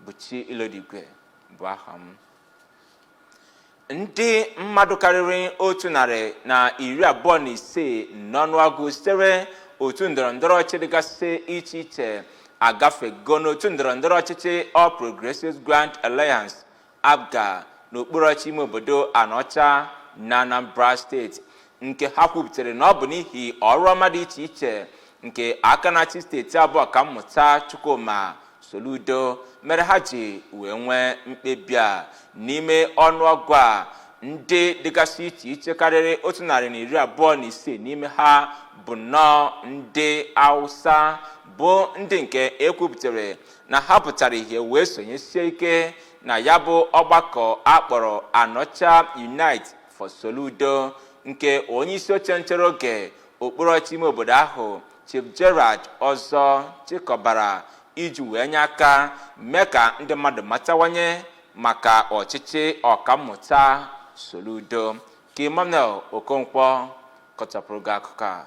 Buchi Ilodigwe bụ aha m. Ndị mmadụ karịrị 125 n'ọnụọgụ sitere otu ndọrọndọrọ ọchịchị dịgasị iche iche agafego n'otu ndọrọndọrọ ọchịchị All Progressives Grand Alliance APGA n'okpuru ọchịchị ime obodo Anọcha na Anambra steeti nke ha kwuputere na ọ bụ n'ihi ọrụ ọma dị iche iche nke aka na-achị steeti abụọ ka mmụta Chukwuma Soludo mere ha ji wee nwee mkpebi a n'ime ọnụọgụ a ndị dịgasị iche iche karịrị 125 n'ime ha bụ nnọọ ndị Hausa bụ ndị nke ekwuputere na ha pụtara ihe wee sonyesie ike na ya bụ ọgbakọ akpọrọ Anọcha Unite for Soludo nke onye isi oche nchere oge okpuru ọchịchị ime obodo ahụ Chief Gerald ọzọ chịkọbara iji wee nye aka mee ka ndị mmadụ matawanye maka ọchịchị ọkammụta Soludo. Ka Emmanuel Okonkwo kọchapụrụ gị akụkọ a.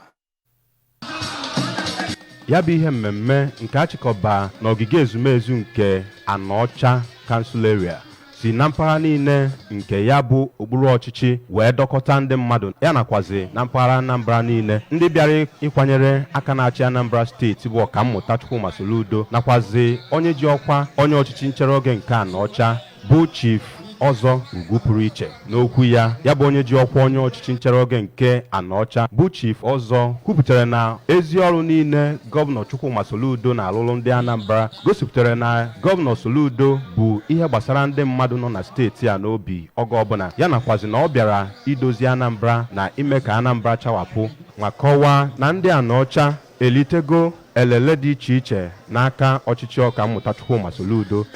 Ya bụ ihe mmemme nke achịkọba n'ogige ezumezu nke Anọcha Council Area si na mpaghara niile nke ya bụ okpuru ọchịchị wee dọkọta ndị mmadụ ya nakwazi na mpaghara Anambra niile ndị bịara ịkwanyere aka na-achị Anambra steeti bụ ọkammụta Chukwuma Soludo nakwazi onye ji ọkwa onye ọchịchị nchere oge nke Anọcha bụ Chief ọzọ ugwu pụrụ iche. N'okwu ya bụ onye ji ọkwa onye ọchịchị nchere oge nke Anọcha bụ Chief ọzọ kwupụtara na ezi ọrụ niile Gọvanọ Chukwuma Soludo na-alụlụ ndị Anambra gosipụtara na Gọvanọ Soludo bụ ihe gbasara ndị mmadụ nọ na steeti a n'obi oge ọbụla ya nakwazi na ọ bịara idozi Anambra na ime ka Anambra chawapụ ma kọwaa na ndị Anọcha elitego elele dị iche iche n'aka ọchịchị ọkammụta Chukwuma Soludo.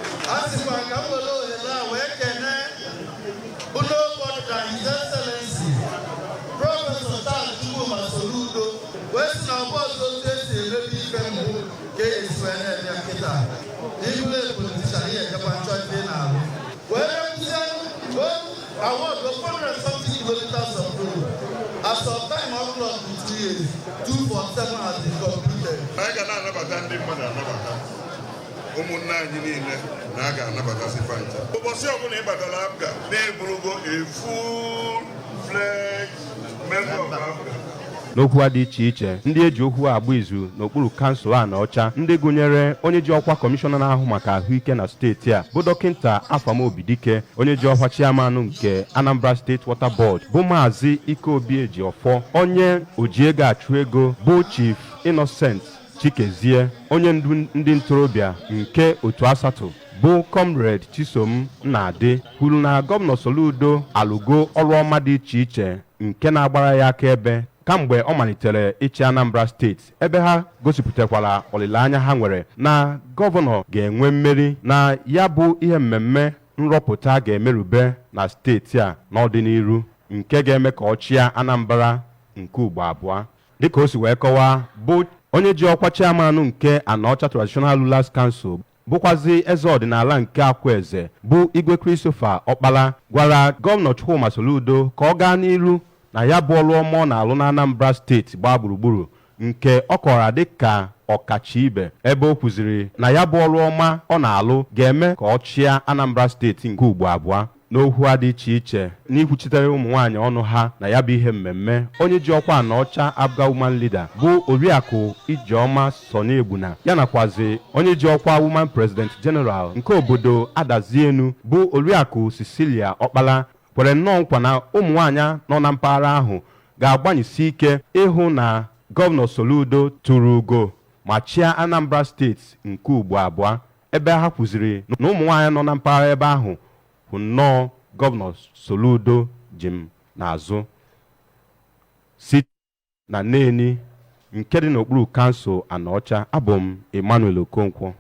As of time of clock with 2 years, 247 has been completed. I can anabata ndị mmadụ anabata. Ụmụnna anyị niile na a ga-anabata si fanta. Ụbọchị ọbụla ịbatala APGA na-eburugo a full-fledged member of APGA. N'okwu dị iche iche ndị eji okwu agba izu n'okpuru kansụl Anọcha ndị gụnyere onye ji ọkwa kọmishọna na-ahụ maka ahụike na steeti a bụ dọkịnta Afamobidike, onye ji ọkwa chairman nke Anambra State Water Board bụ Maazị Ikeobi Ejiofọ, onye ojiego achụ ego bụ Chief Innocent Chikezie, onye ndu ndị ntorobịa nke otu asatọ bụ Comrade Chisom Nnadị kwuru na Gọvanọ Soludo alụgo ọrụ ọma dị iche iche nke na-agbara ya akaebe kamgbe ọ malitere ịchị Anambra steeti, ebe ha gosipụtakwara olileanya ha nwere na gọvanọ ga-enwe mmeri na ya bụ ihe mmemme nrọpụta ga-emerube na steeti a n'ọdịnihu nke ga-eme ka ọ chịa Anambra nke ugbo abụọ. Dịka o si wee kọwaa, bụ onye ji ọkwa chairman nke Anọcha Traditional Rulers Council bụkwazi eze ọdịnala nke Akwaeze bụ Igwe Christopher Ọkpala gwara Gọvanọ Chukwuma Soludo ka ọ gaa n'iru na ya bụ ọrụ ọma ọ na-alụ na Anambra steeti gbaa gburugburu nke ọ kọrọ dịka ọkacha ibe, ebe o kwuziri na ya bụ ọrụ ọma ọ na-alụ ga-eme ka ọ chịa Anambra steeti nke ugbo abụọ. N'okwu dị iche iche n'ikwuchitere ụmụ nwaanyị ọnụ ha na ya bụ ihe mmemme, onye ji ọkwa Anọcha APGA Woman Leader bụ Oriakụ Ijeọma Sọnyegbuna ya nakwazi onye ji ọkwa Woman President General nke obodo Adazienu bụ Oriakụ Cecilia Ọkpala kwere nnọọ nkwa na ụmụ nwaanyị nọ na mpaghara ahụ ga-agbanyesi ike ịhụ na Gọvanọ Soludo tụrụ ugo ma chịa Anambra steeti nke ugbo abụọ, ebe ha kwuziri na ụmụ nwaanyị nọ na mpaghara ebe ahụ hụ nnọọ Gọvanọ Soludo jim n'azụ. Site na Nneni nke dị n'okpuru kansụl Anọcha, abụ m Emmanuel Okonkwo.